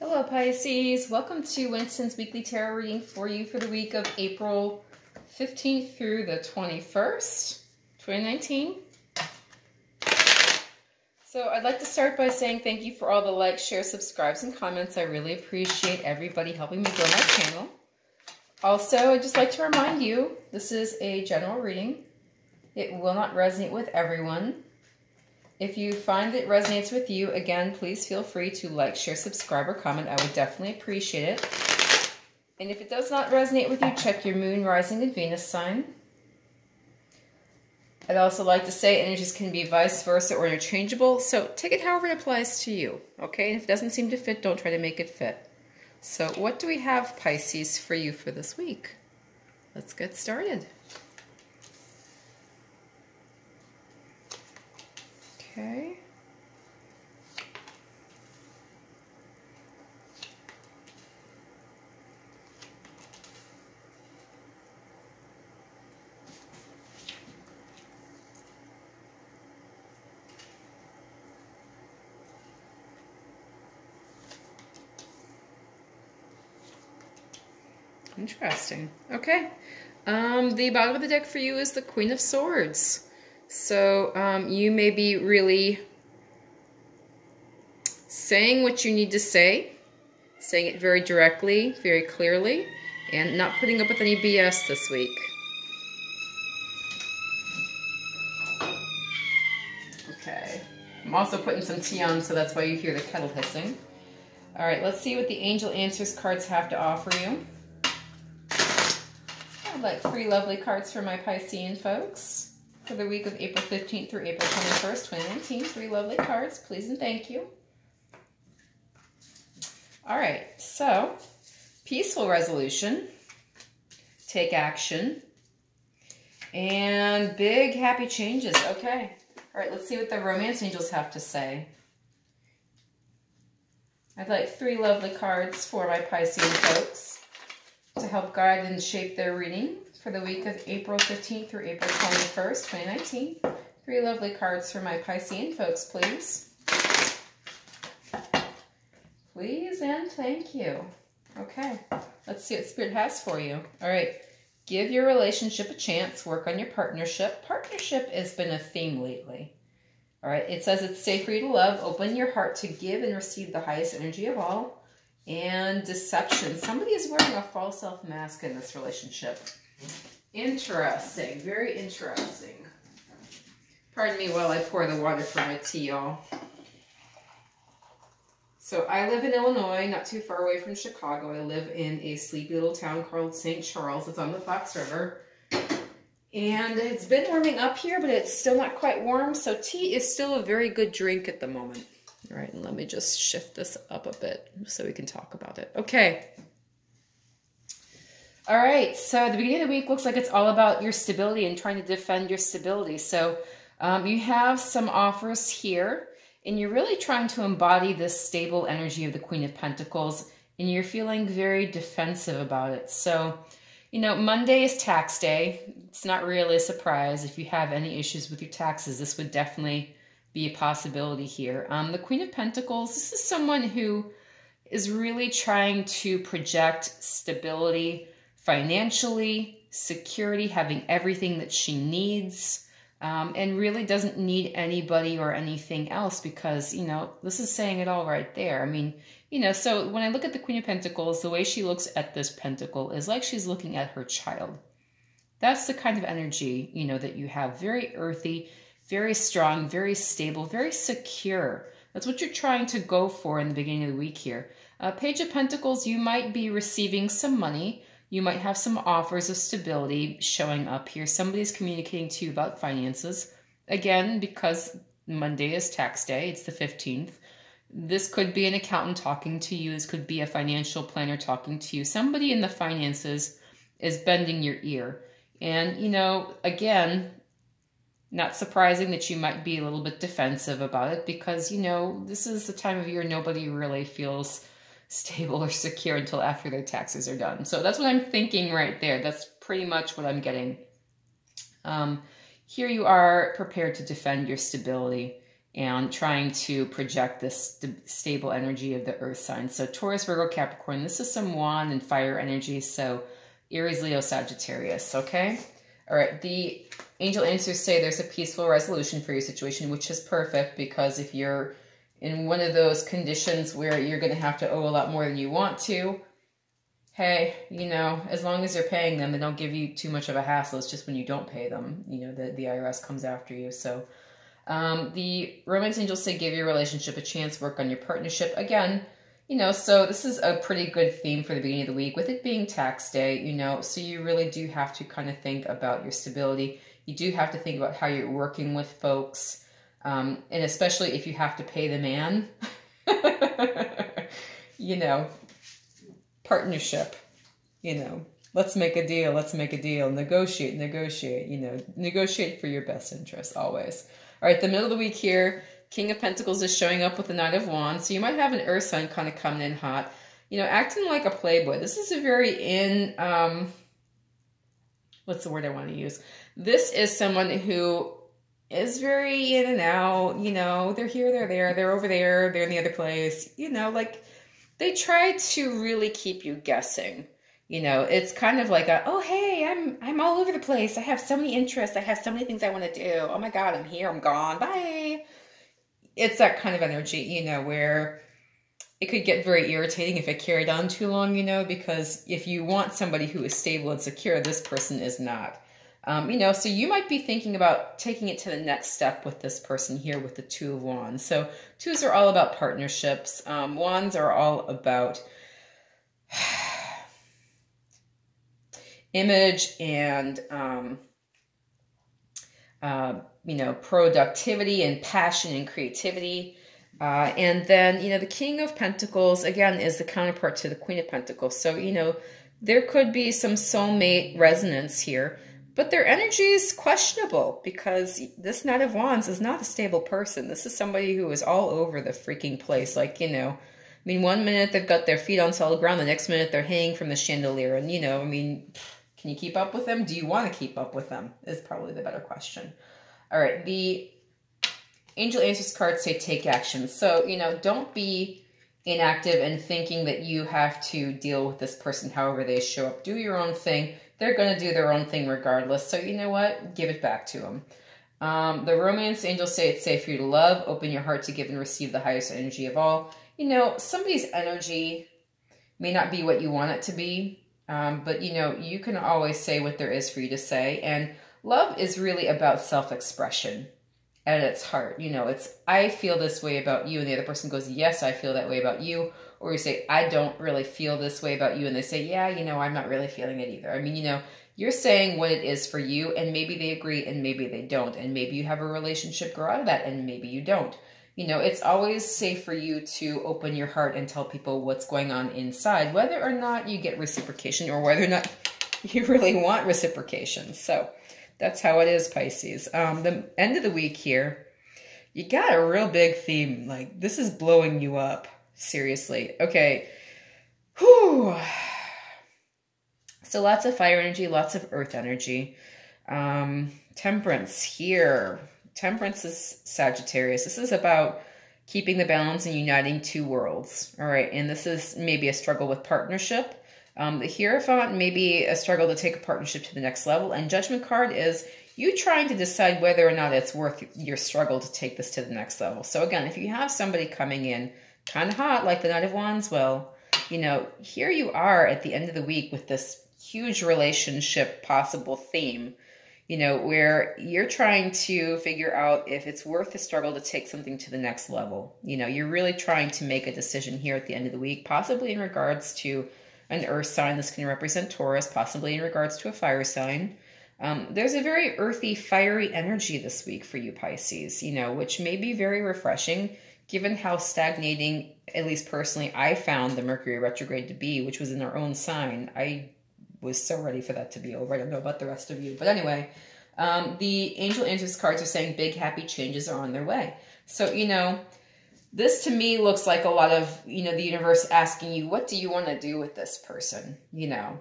Hello Pisces, welcome to Winston's weekly tarot reading for you for the week of April 15th through the 21st, 2019. So I'd like to start by saying thank you for all the likes, shares, subscribes, and comments. I really appreciate everybody helping me grow my channel. Also, I'd just like to remind you, this is a general reading. It will not resonate with everyone. If you find it resonates with you, again, please feel free to like, share, subscribe, or comment. I would definitely appreciate it. And if it does not resonate with you, check your moon, rising, and Venus sign. I'd also like to say energies can be vice versa or interchangeable, so take it however it applies to you, okay? And if it doesn't seem to fit, don't try to make it fit. So what do we have, Pisces, for you for this week? Let's get started. Okay. Interesting. Okay. The bottom of the deck for you is the Queen of Swords. So you may be really saying what you need to say, saying it very directly, very clearly, and not putting up with any BS this week. Okay. I'm also putting some tea on, so that's why you hear the kettle hissing. All right, let's see what the Angel Answers cards have to offer you. I'd like 3 lovely cards for my Piscean folks for the week of April 15th through April 21st, 2019. 3 lovely cards, please and thank you. All right, so peaceful resolution, take action, and big happy changes. Okay, all right, let's see what the romance angels have to say. I'd like 3 lovely cards for my Piscean folks to help guide and shape their reading for the week of April 15th through April 21st, 2019. 3 lovely cards for my Piscean folks, please. Please and thank you. Okay, let's see what Spirit has for you. All right, give your relationship a chance. Work on your partnership. Partnership has been a theme lately. All right, it says it's safe for you to love. Open your heart to give and receive the highest energy of all. And deception. Somebody is wearing a false self mask in this relationship. Interesting. Very interesting. Pardon me while I pour the water for my tea, y'all. So I live in Illinois, not too far away from Chicago. I live in a sleepy little town called St. Charles. It's on the Fox River. And it's been warming up here, but it's still not quite warm. So tea is still a very good drink at the moment. All right, and let me just shift this up a bit so we can talk about it. Okay. All right, so the beginning of the week looks like it's all about your stability and trying to defend your stability. So you have some offers here, and you're really trying to embody this stable energy of the Queen of Pentacles, and you're feeling very defensive about it. So, you know, Monday is tax day. It's not really a surprise. If you have any issues with your taxes, this would definitely be a possibility here. The Queen of Pentacles, this is someone who is really trying to project stability financially, security, having everything that she needs, and really doesn't need anybody or anything else because, you know, this is saying it all right there. I mean, you know, so when I look at the Queen of Pentacles, the way she looks at this pentacle is like she's looking at her child. That's the kind of energy, you know, that you have. Very earthy, very strong, very stable, very secure. That's what you're trying to go for in the beginning of the week here. Page of Pentacles, you might be receiving some money. You might have some offers of stability showing up here. Somebody's communicating to you about finances. Again, because Monday is tax day, it's the 15th. This could be an accountant talking to you. This could be a financial planner talking to you. Somebody in the finances is bending your ear. And, you know, again, not surprising that you might be a little bit defensive about it because, you know, this is the time of year nobody really feels stable or secure until after their taxes are done. So that's what I'm thinking right there. That's pretty much what I'm getting. Here you are prepared to defend your stability. and trying to project this stable energy of the earth sign. So Taurus, Virgo, Capricorn, this is some wand and fire energy. So Aries, Leo, Sagittarius, okay? All right, the angel answers say there's a peaceful resolution for your situation, which is perfect, because if you're in one of those conditions where you're going to have to owe a lot more than you want to, hey, you know, as long as you're paying them, they don't give you too much of a hassle. It's just when you don't pay them, you know, the IRS comes after you. So the romance angels say give your relationship a chance, work on your partnership. Again, you know, so this is a pretty good theme for the beginning of the week, with it being tax day, you know, so you really do have to kind of think about your stability. You do have to think about how you're working with folks, and especially if you have to pay the man, you know, partnership, you know, let's make a deal, negotiate, you know, negotiate for your best interest always. All right, the middle of the week here, King of Pentacles is showing up with the Knight of Wands. So you might have an earth sign kind of coming in hot, you know, acting like a playboy. This is a very what's the word I want to use? This is someone who is very in and out, you know, they're here, they're there, they're over there, they're in the other place, you know, like they try to really keep you guessing. You know, it's kind of like oh, hey, I'm all over the place. I have so many interests. I have so many things I want to do. Oh my God, I'm here, I'm gone, bye. It's that kind of energy, you know, where it could get very irritating if it carried on too long, you know, because if you want somebody who is stable and secure, this person is not. You know, so you might be thinking about taking it to the next step with this person here with the Two of Wands. So twos are all about partnerships. Wands are all about image and, you know, productivity and passion and creativity. And then, you know, the King of Pentacles, again, is the counterpart to the Queen of Pentacles. So, you know, there could be some soulmate resonance here, but their energy is questionable because this Knight of Wands is not a stable person. This is somebody who is all over the freaking place. Like, you know, I mean, one minute they've got their feet on solid ground, the next minute they're hanging from the chandelier. And, you know, I mean, can you keep up with them? Do you want to keep up with them is probably the better question. All right, the Angel Answers cards say take action. So, you know, don't be inactive and thinking that you have to deal with this person however they show up. Do your own thing. They're going to do their own thing regardless. So, you know what? Give it back to them. The Romance Angels say it's safe for you to love. Open your heart to give and receive the highest energy of all. You know, somebody's energy may not be what you want it to be, but, you know, you can always say what there is for you to say. And love is really about self-expression at its heart. You know, it's, I feel this way about you, and the other person goes, yes, I feel that way about you. Or you say, I don't really feel this way about you, and they say, yeah, you know, I'm not really feeling it either. I mean, you know, you're saying what it is for you, and maybe they agree, and maybe they don't. And maybe you have a relationship grow out of that, and maybe you don't. You know, it's always safe for you to open your heart and tell people what's going on inside, whether or not you get reciprocation or whether or not you really want reciprocation. So that's how it is, Pisces. The end of the week here, you got a real big theme. Like, this is blowing you up. Seriously. Okay. Whew. So lots of fire energy, lots of earth energy. Temperance here. Temperance is Sagittarius. This is about keeping the balance and uniting two worlds. All right. And this is maybe a struggle with partnership. The Hierophant may be a struggle to take a partnership to the next level. And Judgment card is you trying to decide whether or not it's worth your struggle to take this to the next level. So again, if you have somebody coming in kind of hot like the Knight of Wands, well, you know, here you are at the end of the week with this huge relationship possible theme, you know, where you're trying to figure out if it's worth the struggle to take something to the next level. You know, you're really trying to make a decision here at the end of the week, possibly in regards to an earth sign. This can represent Taurus, possibly in regards to a fire sign. There's a very earthy, fiery energy this week for you, Pisces, you know, which may be very refreshing given how stagnating, at least personally, I found the Mercury retrograde to be, which was in our own sign. I was so ready for that to be over. I don't know about the rest of you. But anyway, the Angel Answers cards are saying big, happy changes are on their way. So, you know, this to me looks like a lot of, you know, the universe asking you, what do you want to do with this person? You know,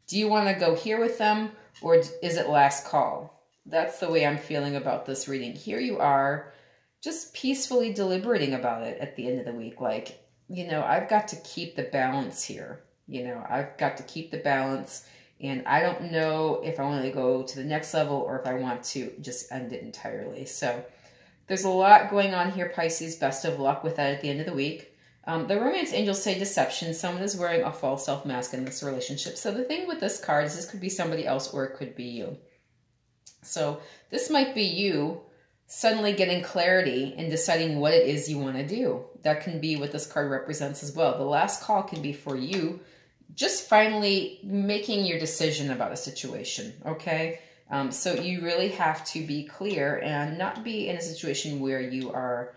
do you want to go here with them, or is it last call? That's the way I'm feeling about this reading. Here you are. just peacefully deliberating about it at the end of the week. Like, you know, I've got to keep the balance here. You know, I've got to keep the balance, and I don't know if I want to go to the next level or if I want to just end it entirely. So there's a lot going on here, Pisces. Best of luck with that at the end of the week. The romance angels say deception. Someone is wearing a false self mask in this relationship. So the thing with this card is this could be somebody else or it could be you. So this might be you suddenly getting clarity and deciding what it is you want to do. That can be what this card represents as well. The last call can be for you just finally making your decision about a situation, okay? So you really have to be clear and not be in a situation where you are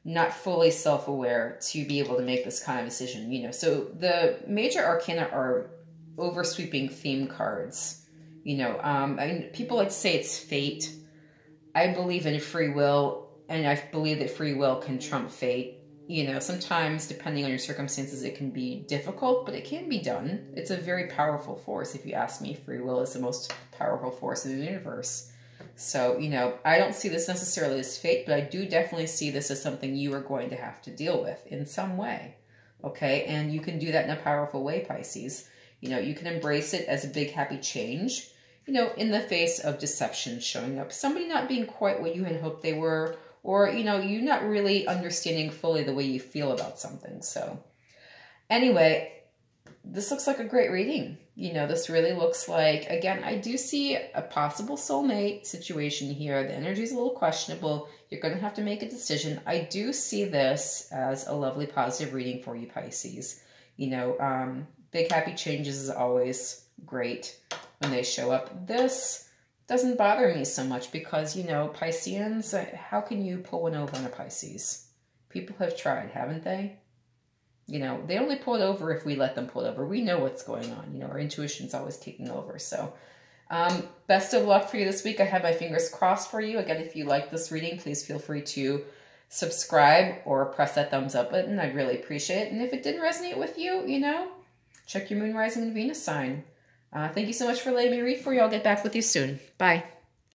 not fully self-aware to be able to make this kind of decision, you know. So the major arcana are oversweeping theme cards, you know. People like to say it's fate. I believe in free will, and I believe that free will can trump fate. You know, sometimes, depending on your circumstances, it can be difficult, but it can be done. It's a very powerful force. If you ask me, free will is the most powerful force in the universe. So, you know, I don't see this necessarily as fate, but I do definitely see this as something you are going to have to deal with in some way, okay? And you can do that in a powerful way, Pisces. You know, you can embrace it as a big, happy change, you know, in the face of deception showing up. Somebody not being quite what you had hoped they were, or, you know, you not really understanding fully the way you feel about something. So anyway, this looks like a great reading. You know, this really looks like, again, I do see a possible soulmate situation here. The energy is a little questionable. You're going to have to make a decision. I do see this as a lovely positive reading for you, Pisces. You know, big happy changes is always great when they show up. This doesn't bother me so much because, you know, Pisceans, how can you pull one over on a Pisces? People have tried, haven't they? You know, they only pull it over if we let them pull it over. We know what's going on. You know, our intuition's always kicking over. So best of luck for you this week. I have my fingers crossed for you. Again, if you like this reading, please feel free to subscribe or press that thumbs up button. I'd really appreciate it. And if it didn't resonate with you, you know, check your moon, rising, and Venus sign. Thank you so much for letting me read for you. I'll get back with you soon. Bye.